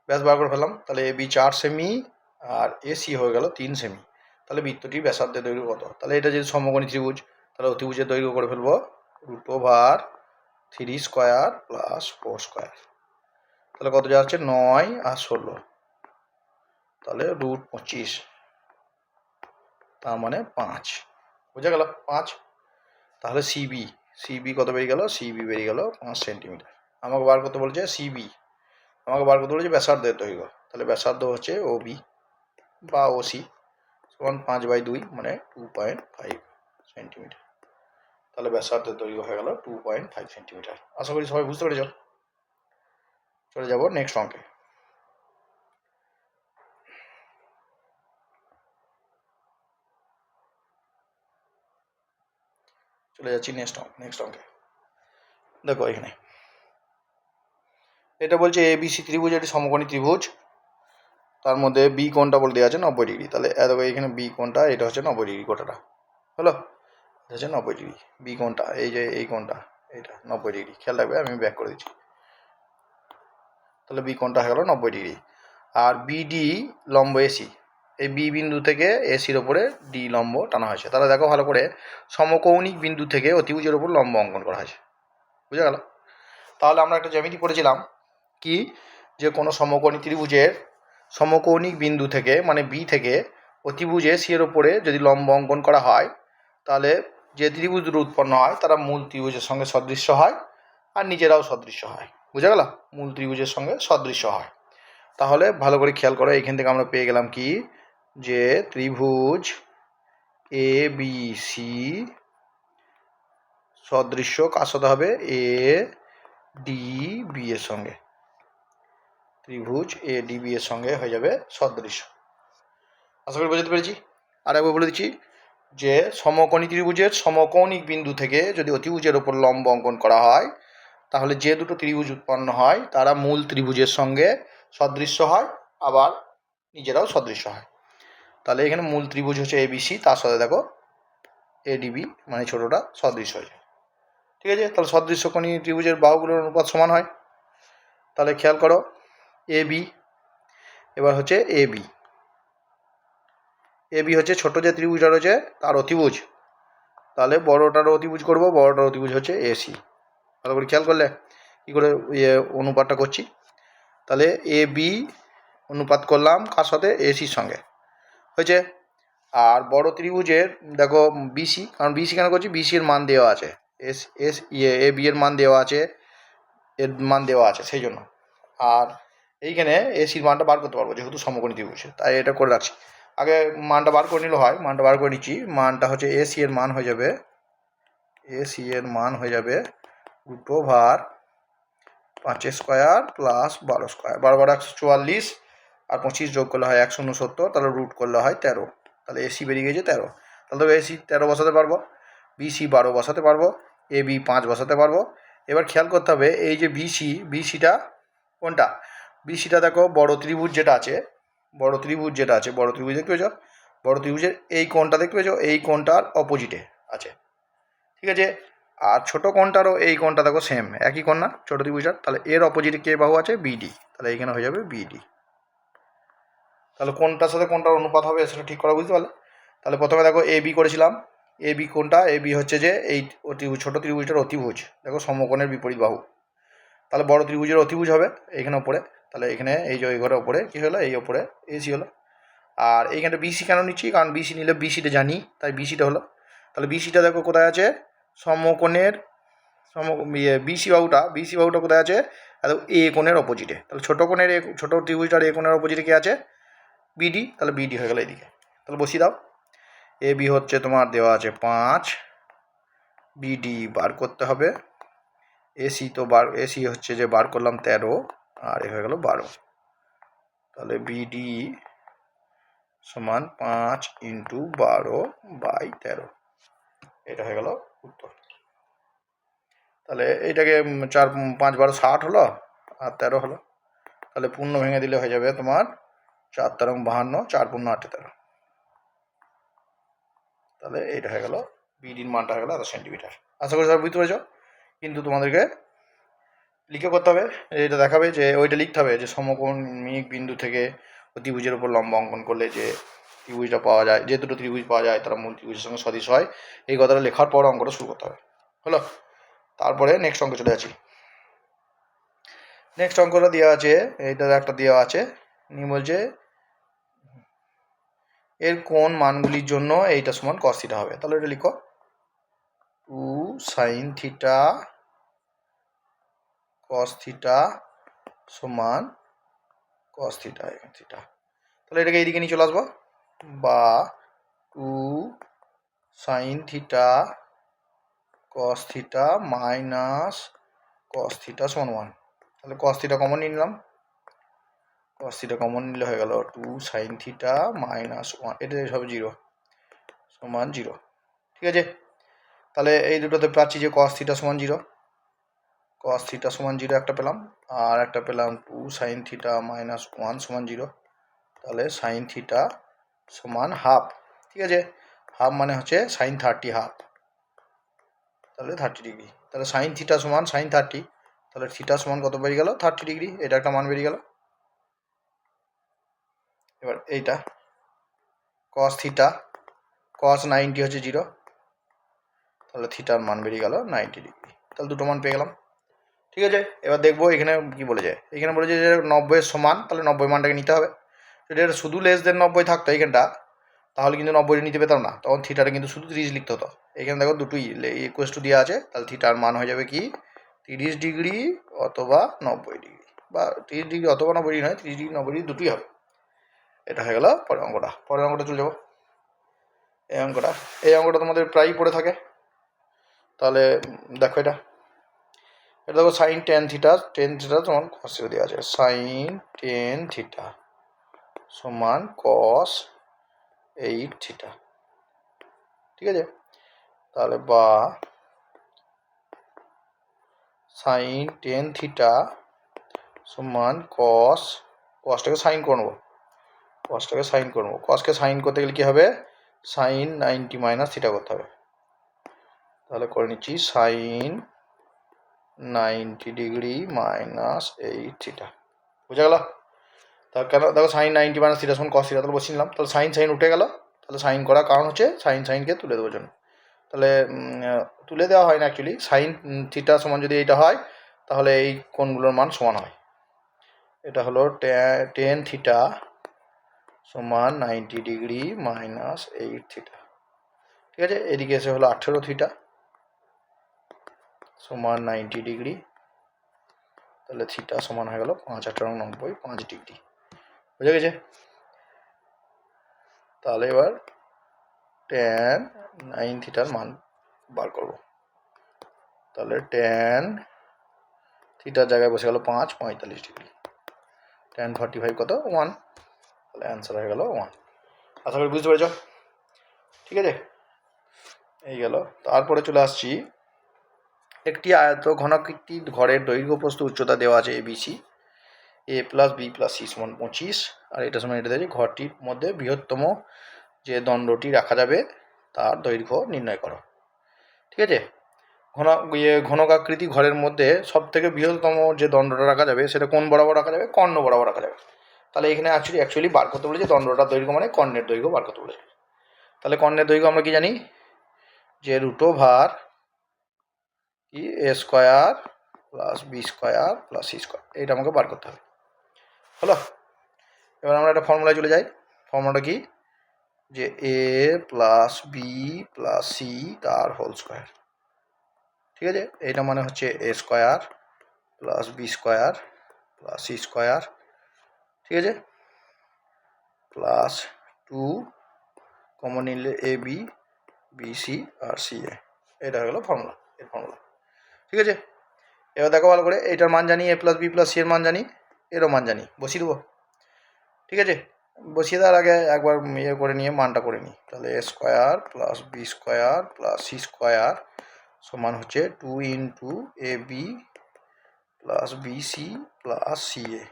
ব্যাস বার করে ফেললাম। তাহলে A B 4 semi R AC হয়ে গেল 3 সেমি, তাহলে বৃত্তটি ব্যাসার্ধের দৈর্ঘ্য কত। তাহলে এটা যদি সমকোণী ত্রিভুজ তাহলে ত্রিভুজের দৈর্ঘ্য করে ফেলবো √3 স্কোয়ার প্লাস 4 স্কোয়ার, তাহলে কত যাচ্ছে 9 আর 16, তাহলে √25, তার মানে 5, বুঝা গেল 5। তাহলে সিবি কত বেরিয়ে গেল, সিবি বেরিয়ে গেল 5 সেন্টিমিটার। আমাকে বার করতে বলেছে সিবি, আমাকে বার করতে বলেছে ব্যাসার্ধের দৈর্ঘ্য, তাহলে ব্যাসার্ধ হচ্ছে ওবি বা ওসি সমান 5/2 মানে 2.5 সেন্টিমিটার, তাহলে ব্যাসার্ধের দৈর্ঘ্য হয়ে গেল 2.5 সেন্টিমিটার। আশা করি সবাই বুঝতে পেরেছ। চলে যাব নেক্সট অঙ্কে। চলে যাচ্ছি নেক্সট অঙ্কে। দেখো এখানে এটা বলছে এবিসি ত্রিভুজ একটি সমকোণী ত্রিভুজ, তার মধ্যে বি কোণটা বলে দেওয়া আছে 90 ডিগ্রি। তাহলে দেখো এখানে বি কোণটা এটা হচ্ছে 90 ডিগ্রি, গোটাটা হলো এটা হচ্ছে 90 ডিগ্রি। বি কোণটা এই যে এই কোণটা এইটা 90 ডিগ্রি, খেয়াল রাখবে আমি ব্যাক করে দিচ্ছি। তাহলে বি কোণটা হয়ে গেল 90 ডিগ্রি। আর বিডি লম্ব এসি, এই বি বিন্দু থেকে এসির ওপরে ডি লম্ব টানা হয়েছে। তাহলে দেখো ভালো করে, সমকৌণিক বিন্দু থেকে অতিভুজের ওপর লম্ব অঙ্কন করা হয়েছে। বুঝে গেল? তাহলে আমরা একটা জ্যামিতি পড়েছিলাম কি, যে কোনো সমকোণী ত্রিভুজের সমকৌণিক বিন্দু থেকে মানে বি থেকে অতিভুজে সি এর ওপরে যদি লম্ব অঙ্কন করা হয়, তাহলে যে ত্রিভুজ দুটো উৎপন্ন হয় তারা মূল ত্রিভুজের সঙ্গে সদৃশ্য হয় আর নিজেরাও সদৃশ্য হয়। বুঝে গেল? মূল ত্রিভুজের সঙ্গে সদৃশ্য হয়। তাহলে ভালো করে খেয়াল করো, এইখান থেকে আমরা পেয়ে গেলাম কি, যে ত্রিভুজ এ বি সি সদৃশ্য কার সাথে হবে, এ ডি বি এর সঙ্গে। ত্রিভুজ এ ডি বি এর সঙ্গে হয়ে যাবে সদৃশ্য। আশা করি বুঝতে পেরেছি। আর একবার বলে দিচ্ছি যে সমকোণী ত্রিভুজের সমকৌণিক বিন্দু থেকে যদি অতিভুজের ওপর লম্ব অঙ্কন করা হয়, তাহলে যে দুটো ত্রিভুজ উৎপন্ন হয় তারা মূল ত্রিভুজের সঙ্গে সদৃশ্য হয়, আবার নিজেরাও সদৃশ্য হয়। তাহলে এখানে মূল ত্রিভুজ হচ্ছে এবিসি, তার সাথে দেখো এডিবি মানে ছোটোটা সদৃশ্য হয়ে যায়। ঠিক আছে? তাহলে সদৃশ্যকোণী ত্রিভুজের বাহুগুলোর অনুপাত সমান হয়। তাহলে খেয়াল করো, এ বি, এবার হচ্ছে এ বি। এ বি হচ্ছে ছোটো যে ত্রিভুজটা রয়েছে তার অতিভুজ, তাহলে বড়োটার অতিভুজ করবো, বড়োটার অতিভুজ হচ্ছে এসি। ভালো করে খেয়াল করলে কী করে অনুপাতটা করছি। তাহলে এ বি অনুপাত করলাম কার সাথে, এসির সঙ্গে হয়েছে। আর বড় ত্রিভুজের দেখো বিসি, কারণ বিসি কেন করছি, বিসি এর মান দেওয়া আছে, এস এস এ বি এর মান দেওয়া আছে, এর মান দেওয়া আছে সেই জন্য। আর এইখানে এসির মানটা বার করতে পারবো যেহেতু সমকোণী ত্রিভুজ, তাই এটা করে রাখছি। আগে মানটা বার করে নিলে হয়, মানটা বার করে নিচ্ছি। মানটা হচ্ছে এসি এর মান হয়ে যাবে, এসি এর মান হয়ে যাবে √5 স্কোয়ার প্লাস 12 স্কোয়ার, 12 144 আর 25 যোগ করলে হয় 169, তাহলে রুট করলে হয় 13। তাহলে এসি বেরিয়ে গেছে 13। তাহলে তো এসি 13 বসাতে পারবো, বিসি 12 বসাতে পারবো, এ বি 5 বসাতে পারবো। এবার খেয়াল করতে হবে এই যে বিসিটা কোনটা, বিসিটা দেখো বড় ত্রিভুজ যেটা আছে, বড় ত্রিভুজ যেটা আছে, বড় ত্রিভুজ দেখতে পেয়েছো, বড় ত্রিভুজের এই কোণটা দেখতে পেয়েছো, এই কোণটার অপোজিটে আছে। ঠিক আছে? আর ছোটো কোণটারও এই কোণটা দেখো সেম, একই কোণ না ছোটো ত্রিভুজটার, তাহলে এর অপোজিটে কে বাহু আছে, বিডি। তাহলে এখানে হয়ে যাবে বিডি। তাহলে কোনটার সাথে কোনটার অনুপাত হবে সেটা ঠিক করা বুঝতে পারলে। তাহলে প্রথমে দেখো এ বি করেছিলাম, এ বি কোনটা, এ বি হচ্ছে যে এই ছোটো ত্রিভুজটার অতিভুজ, দেখো সমকোণের বিপরীত বাহু। তাহলে বড় ত্রিভুজের অতিভুজ হবে এইখানে ওপরে, তাহলে এখানে এই যে এই ঘরের ওপরে কী হলো, এই ওপরে এসি হলো। আর এইখানে বিসি কেন নিচ্ছি, কারণ বিসি নিলে বিসিটা জানি, তাই বিসিটা হলো। তাহলে বিসিটা দেখো কোথায় আছে, সমকোণের বিসি বাহুটা কোথায় আছে, এ কোণের অপোজিটে। তাহলে ছোটো ত্রিভুজটার এ কোণের অপোজিটে কে আছে, বিডি। তাহলে বিডি হয়ে গেল এদিকে। তাহলে বসিয়ে দাও, এ বি হচ্ছে তোমার দেওয়া আছে 5, বিডি বার করতে হবে, এসি তো এসি হচ্ছে যে বার করলাম 13, আর এ হয়ে গেল 12। তাহলে বিডি সমান 5 × 12/13, এটা হয়ে গেল উত্তর। তাহলে এইটাকে 4 5 12 60 হলো, আর 13 হলো। তাহলে পূর্ণ ভেঙে দিলে হয়ে যাবে তোমার 4 13 52, 4 × 8 13। তাহলে এইটা হয়ে গেল বিডির মানটা হয়ে গেল 1 সেন্টিমিটার। আশা করি সবাই বুঝতে পেরেছ। কিন্তু তোমাদেরকে লিখে করতে হবে, এটা দেখাবে যে ওইটা লিখতে হবে যে সমকোণিক বিন্দু থেকে ত্রিভুজের উপর লম্ব অঙ্কন করলে যে ত্রিভুজটা পাওয়া যায়, যে দুটো ত্রিভুজ পাওয়া যায় তারা মূল ত্রিভুজের সঙ্গে সদৃশ হয়। এই কথাটা লেখার পর অঙ্কটা শুরু করতে হবে। হলো? তারপরে নেক্সট অঙ্ক চলে যাচ্ছি। নেক্সট অঙ্কটা দেওয়া আছে, এইটার একটা দেওয়া আছে, নি বলছে এর কোন মানগুলির জন্য এইটা সমান cos θ হবে। তাহলে এটা লিখো 2 sin θ cos θ সমান cos θ θ। তাহলে এটাকে এইদিকে নিয়ে চলে আসবো, বা 2 sin θ cos θ মাইনাস cos θ সমান 1। তাহলে cos θ কমন নিয়ে নিলাম, cos θ কমন নিলে হয়ে গেল 2 sin θ মাইনাস 1, এটা সব 0 সমান 0। ঠিক আছে? তাহলে এই দুটোতে পাচ্ছি যে cos θ সমান 0, cos θ সমান 0 একটা পেলাম, আর একটা পেলাম 2 sin θ মাইনাস 1 সমান 0। তাহলে sin θ সমান হাফ। ঠিক আছে? হাফ মানে হচ্ছে sin 30 হাফ, তাহলে 30 ডিগ্রি। তাহলে sin θ সমান sin 30, তাহলে θ সমান কত বেরিয়ে গেল, 30 ডিগ্রি। এটা একটা মান বেরিয়ে গেল। এবার এইটা কস থিটা, কস 90 হচ্ছে 0, তাহলে থিটার মান বেরিয়ে গেল 90 ডিগ্রি। তাহলে দুটো মান পেয়ে গেলাম। ঠিক আছে, এবার দেখবো এখানে কি বলে যায়। এখানে বলে যে 90 সমান, তাহলে 90 মানটাকে নিতে হবে। যদি এটা শুধু লেস দেন 90 থাকতো এইখানটা, তাহলে কিন্তু 90 নিতে পেতাম না, তখন থিটাটা কিন্তু শুধু 30 লিখতে হতো। এখানে দেখো দুটোই ইকুয়েস টু দেওয়া আছে, তাহলে থিটার মান হয়ে যাবে কি 30 ডিগ্রি অথবা 90 ডিগ্রি, বা 30 ডিগ্রি অথবা 90 ডিগ্রি নয়, 30 ডিগ্রি 90 ডিগ্রি দুটোই হবে। এটা হয়ে গেল পরের অঙ্কটা। পরের অঙ্কটা চলে যাবো। এই অঙ্কটা তোমাদের প্রায়ই পড়ে থাকে। তাহলে দেখো এটা দেখো সাইন টেন থিটা সমান কস থিটা দেওয়া আছে। সাইন 10 থিটা সমান কস 8 থিটা। ঠিক আছে, তাহলে বা সাইন 10 থিটা সমান কসটাকে সাইন করবো, কসকে সাইন করতে গেলে কি হবে, সাইন 90 মাইনাস থিটা করতে হবে। তাহলে করে নিচ্ছি সাইন 90 ডিগ্রি মাইনাস 8 থিটা। বুঝা গেল? তার কেন দেখো সাইন 90 মাইনাস থিটা সমান কস থিটা, তাহলে বসে নিলাম। তাহলে সাইন উঠে গেল, তাহলে সাইন করার কারণ হচ্ছে সাইনকে তুলে দেওয়ার জন্য। তাহলে তুলে দেওয়া হয় না অ্যাকচুয়ালি, সাইন থিটা সমান যদি এইটা হয় তাহলে এই কোণগুলোর মান সমান হয়। এটা হলো 10 থিটা সমান 90 ডিগ্রি মাইনাস 8 থিটা। ঠিক আছে, এদিকে এসে হলো 18 থিটা সমান 90 ডিগ্রি, তাহলে থিটা সমান হয়ে গেল 5 18 90 5 ডিগ্রি। বুঝে গেছে? তাহলে এবার ট্যান 9 থিটার মান বার করব। তাহলে ট্যান থিটার জায়গায় বসে গেল 5 45 ডিগ্রি, ট্যান 45 কত 1, তাহলে অ্যান্সার হয়ে গেল 1। আশা করি বুঝতে পেরেছ? ঠিক আছে, এই গেল। তারপরে চলে আসছি, একটি আয়ত ঘনাকৃতি ঘরের দৈর্ঘ্য প্রস্থ উচ্চতা দেওয়া আছে এবিসি, এ প্লাস বি প্লাস সি সমান 25, আর এটা সমান এটা দেখি ঘরটির মধ্যে বৃহত্তম যে দণ্ডটি রাখা যাবে তার দৈর্ঘ্য নির্ণয় করো। ঠিক আছে, ঘনকাকৃতি ঘরের মধ্যে সব থেকে বৃহত্তম যে দণ্ডটা রাখা যাবে সেটা কোন বরাবর রাখা যাবে, কর্ণ বরাবর রাখা যাবে। তাহলে এখানে অ্যাকচুয়ালি বার করতে বলেছে দণ্ডটার দৈর্ঘ্য মানে কর্ণের দৈর্ঘ্য বার করতে বলেছে। তাহলে কর্ণের দৈর্ঘ্য আমরা কি জানি, যে √, কি a square plus B square plus C square, এইটা আমাকে বার করতে হবে। হলো, এবার আমরা একটা ফর্মুলায় চলে যাই। ফর্মুলাটা কি, যে a plus B plus C তার হোল স্কোয়ার। ঠিক আছে, এইটা মানে হচ্ছে a square plus B square plus C square. ঠিক আছে, প্লাস 2 কমন নিলে এ বি বি সি আর সি এ, এটা হয়ে গেলো ফর্মুলা, এর ফর্মুলা। ঠিক আছে, এবার দেখো ভালো করে, এইটার মান জানি, এ প্লাস বি প্লাস সি এর মান জানি, এরও মান জানি, বসিয়ে দেবো। ঠিক আছে, বসিয়ে দেওয়ার আগে একবার ইয়ে করে নিয়ে মানটা করে নিই। তাহলে A square plus B square plus C square সমান হচ্ছে 2 into A B plus B C plus C A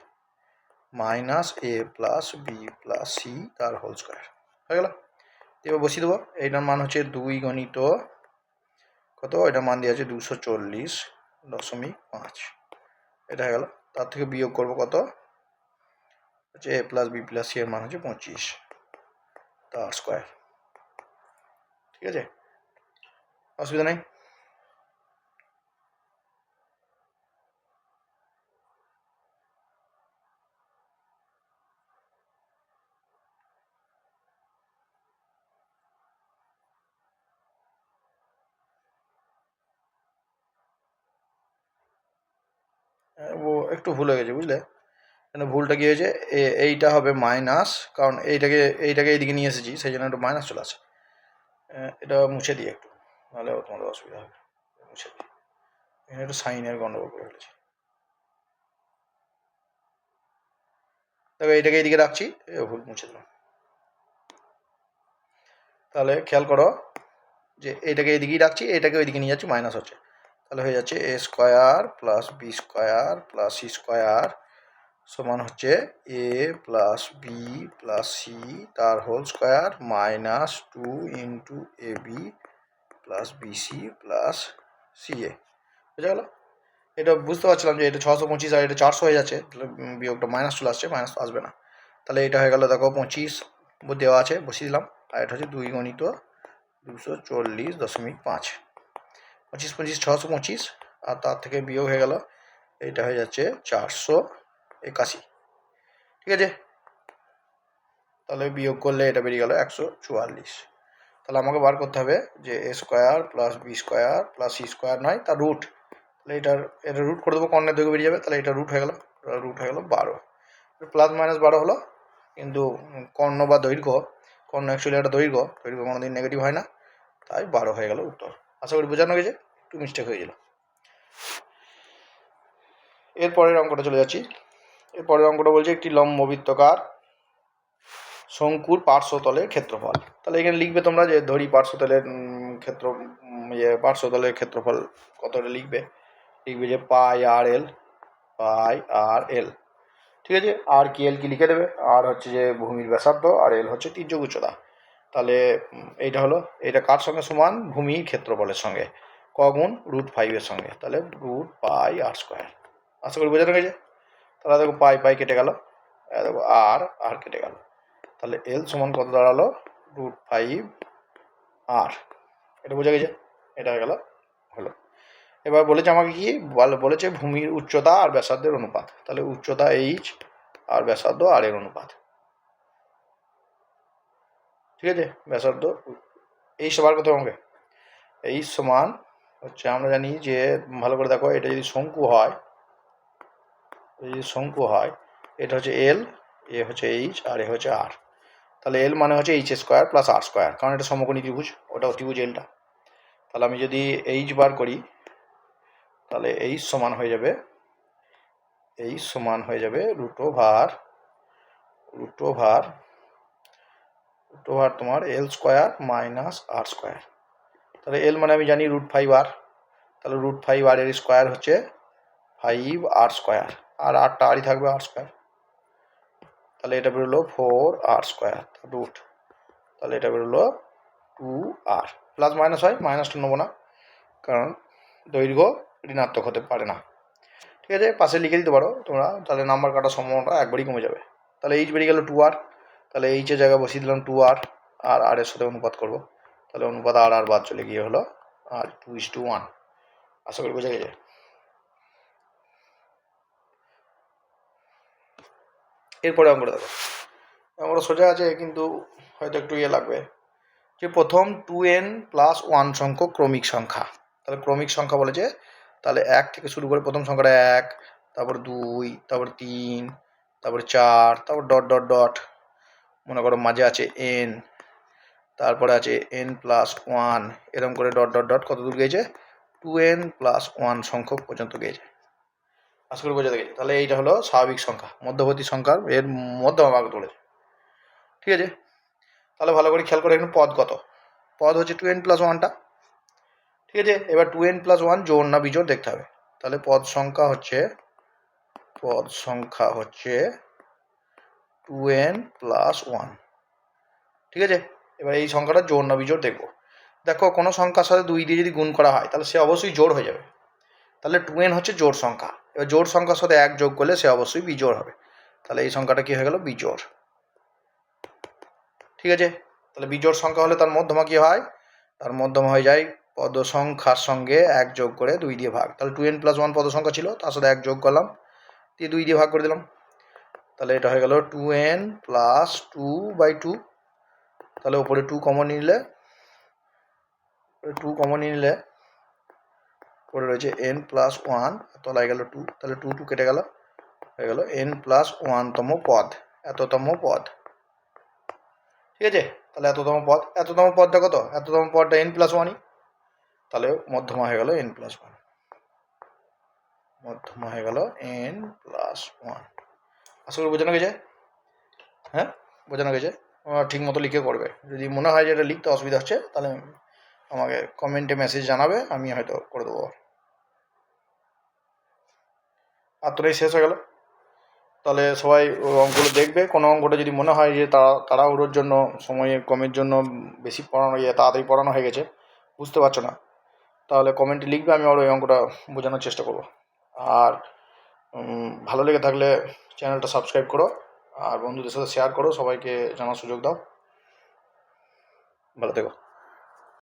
minus A plus B plus C তার হোল স্কোয়ার। হয়ে গেল, এবার বসিয়ে দেবো। এইটার মান হচ্ছে 2 গণিত কত, এটার মান দিয়ে আছে 240.5, এটা হয়ে গেল। তার থেকে বিয়োগ করবো কত, হচ্ছে A plus B plus C এর মান হচ্ছে 25 তার স্কোয়ার। ঠিক আছে, অসুবিধা নেই। ও একটু ভুল হয়ে গেছে বুঝলে, মানে ভুলটা কী হয়েছে, এইটা হবে মাইনাস, কারণ এইটাকে এইদিকে নিয়ে এসেছি, সেই জন্য একটু মাইনাস চলে আসে। এটা মুছে দিই একটু, নাহলে তোমাদের অসুবিধা হবে। মুছে দিই, এখানে একটু সাইনের গন্ডগোল করে ফেলেছি। দেখো এইটাকে এইদিকে রাখছি, ভুল মুছে দিলাম। তাহলে খেয়াল করো যে এইটাকে এইদিকেই রাখছি, এইটাকে ওইদিকে নিয়ে যাচ্ছি, মাইনাস হচ্ছে। তাহলে হয়ে যাচ্ছে A square plus B square plus C square সমান হচ্ছে A plus B plus C তার whole square minus 2 into A B plus B C plus C A. বুঝা গেল? এটা বুঝতে পারছিলাম যে এটা 625 আর এটা 400 হয়ে যাচ্ছে, তাহলে বিয়োগটা মাইনাস চলে আসছে, মাইনাস আসবে না। তাহলে এটা হয়ে গেল, দেখো 25 দেওয়া আছে, বসিয়ে দিলাম। আর এটা হচ্ছে 2 গুণিত 240.5, 25 25 625, আর তার থেকে বিয়োগ হয়ে গেল, এইটা হয়ে যাচ্ছে 481। ঠিক আছে, তাহলে বিয়োগ করলে এটা বেরিয়ে গেল 144। তাহলে আমাকে বার করতে হবে যে A square plus B square plus C square নয় তার রুট। তাহলে এটা রুট করে দেবো, কর্ণের দৈর্ঘ্য বেরিয়ে যাবে। তাহলে এটা রুট হয়ে গেল 12, প্লাস মাইনাস 12 হলো, কিন্তু কর্ণ বা দৈর্ঘ্য, কর্ণ অ্যাকচুয়ালি একটা দৈর্ঘ্য কোনোদিন নেগেটিভ হয় না, তাই 12 হয়ে গেল উত্তর। আশা করি বোঝানো গেছে, একটু মিস্টেক হয়েছিল। এরপরের অঙ্কটা চলে যাচ্ছি। এরপরের অঙ্কটা বলছে একটি লম্ববৃত্তকার শঙ্কুর পার্শ্বতলের ক্ষেত্রফল। তাহলে এখানে লিখবে তোমরা যে ধরি পার্শ্বতলের পার্শ্বতলের ক্ষেত্রফল কতটা লিখবে যে পাই আর এল, ঠিক আছে। আর কি এল কি লিখে দেবে, আর হচ্ছে যে ভূমির ব্যাসার্ধ, আর এল হচ্ছে তির্যক উচ্চতা। তাহলে এইটা হলো, এটা কার সঙ্গে সমান, ভূমির ক্ষেত্রফলের সঙ্গে, কগুণ √5 সঙ্গে, তাহলে √πr²। আশা করি বোঝানো গেছে। তাহলে দেখো পাই কেটে গেল, দেখো আর কেটে গেল, তাহলে এল সমান কত দাঁড়ালো, √5r। এটা বোঝা গেছে, এটা হয়ে গেল হলো। এবার বলেছে আমাকে কি বলেছে, ভূমির উচ্চতা আর ব্যাসার্ধের অনুপাত। তাহলে উচ্চতা এইচ আর ব্যাসার্ধ আর এর অনুপাত। ঠিক আছে, ব্যাসার্ধ এইচ বার করতে হবে আমাকে। এইচ সমান হচ্ছে, আমরা জানি যে, ভালো করে দেখো, এটা যদি শঙ্কু হয়, এটা হচ্ছে এল, এ হচ্ছে এইচ, আর এ হচ্ছে আর। তাহলে এল মানে হচ্ছে এইচ স্কোয়ার প্লাস আর স্কোয়ার, কারণ এটা সমকোণী ত্রিভুজ, ওটা অতিভুজ এলটা। তাহলে আমি যদি এইচ বার করি, তাহলে এইচ সমান হয়ে যাবে √রুট ওভার তোমার এল স্কোয়ার মাইনাস আর স্কোয়ার। তাহলে এল মানে আমি জানি √5r, তাহলে √5r এর স্কোয়ার হচ্ছে 5r², আর আরটা আরই থাকবে r²। তাহলে এটা বেরোলো 4r², রুট, তাহলে এটা বেরোলো 2r। প্লাস মাইনাস হয়, মাইনাসটা নেবো না, কারণ দৈর্ঘ্য ঋণাত্মক হতে পারে না। ঠিক আছে, পাশে লিখে দিতে পারো তোমরা, তাহলে নাম্বার কাটার সম্ভাবনাটা একবারই কমে যাবে। তাহলে এইচ বেরিয়ে গেল 2r, তাহলে এইচের জায়গায় বসিয়ে দিলাম 2r, আর এর সাথে অনুপাত করবো, তাহলে অনুপাত আর বাদ চলে গিয়ে হলো আর 2:1। আশা করি বোঝা গেছে। এরপরে অঙ্কটা দেখো, অঙ্কটা সোজা আছে, কিন্তু হয়তো একটু লাগবে, যে প্রথম 2n+1 সংখ্যক ক্রমিক সংখ্যা। তাহলে ক্রমিক সংখ্যা বলেছে, তাহলে 1 থেকে শুরু করে প্রথম সংখ্যাটা 1, তারপর 2, তারপর 3, তারপর 4, তারপর ডট ডট ডট, মনে করো মাঝে আছে n, তারপরে আছে n+1, এরকম করে ডট ডট ডট কত দূর গিয়েছে, 2n+1 সংখ্যক পর্যন্ত গিয়েছে। আশা করি বোঝাতে গেছে। তাহলে এইটা হলো স্বাভাবিক সংখ্যা, মধ্যবর্তী সংখ্যার এর মধ্যমা ভাগ তুলেছে। ঠিক আছে, তাহলে ভালো করে খেয়াল করে, এখানে পদ কত, পদ হচ্ছে 2n+1টা। ঠিক আছে, এবার 2n+1 জোড় না বিজোড় দেখতে হবে। তাহলে পদ সংখ্যা হচ্ছে 2n+1। ঠিক আছে, এবার এই সংখ্যাটা জোড় না বিজোড় দেখবো। দেখো, কোনো সংখ্যার সাথে 2 দিয়ে যদি গুণ করা হয়, তাহলে সে অবশ্যই জোড় হয়ে যাবে। তাহলে 2n হচ্ছে জোড় সংখ্যা, এবার জোড় সংখ্যার সাথে 1 যোগ করলে সে অবশ্যই বিজোড় হবে। তাহলে এই সংখ্যাটা কি হয়ে গেল, বিজোড়। ঠিক আছে, তাহলে বিজোড় সংখ্যা হলে তার মধ্যমা কি হয়, তার মধ্যমা হয়ে যায় পদ সংখ্যার সঙ্গে 1 যোগ করে 2 দিয়ে ভাগ। তাহলে 2n+1 পদ সংখ্যা ছিল, তার সাথে 1 যোগ করলাম, দিয়ে 2 দিয়ে ভাগ করে দিলাম। তাহলে এটা হয়ে গেল 2n+2/2। তাহলে উপরে 2 কমন নিলে পরে রয়েছে n+1, তলায় গেল 2, তাহলে 2 কেটে গেল, হয়ে গেল n+1তম পদ, এততম পদ। ঠিক আছে, তাহলে এততম পদটা কত, এততম পদটা n+1ই, তাহলে মধ্যমা হয়ে গেল n+1, মধ্যমা হয়ে গেল n+1। আশা করি বোঝানো গেছে। হ্যাঁ, বোঝানো গেছে। ঠিক মতো লিখে করবে, যদি মনে হয় যে এটা লিখতে অসুবিধা হচ্ছে, তাহলে আমাকে কমেন্টে মেসেজ জানাবে, আমি হয়তো করে দেবো। আর তোরাই শেষ হয়ে গেল। তাহলে সবাই অঙ্কগুলো দেখবে, কোনো অঙ্কটা যদি মনে হয় যে তাড়াহুড়োর জন্য, সময়ে কমের জন্য বেশি পড়ানো, তাড়াতাড়ি পড়ানো হয়ে গেছে, বুঝতে পারছো না, তাহলে কমেন্টে লিখবে, আমি আরও এই অঙ্কটা বোঝানোর চেষ্টা করব। আর ভালো লেগে থাকলে চ্যানেলটা সাবস্ক্রাইব করো, আর বন্ধুদের সাথে শেয়ার করো, সবাইকে জানার সুযোগ দাও। ভালো থেকো।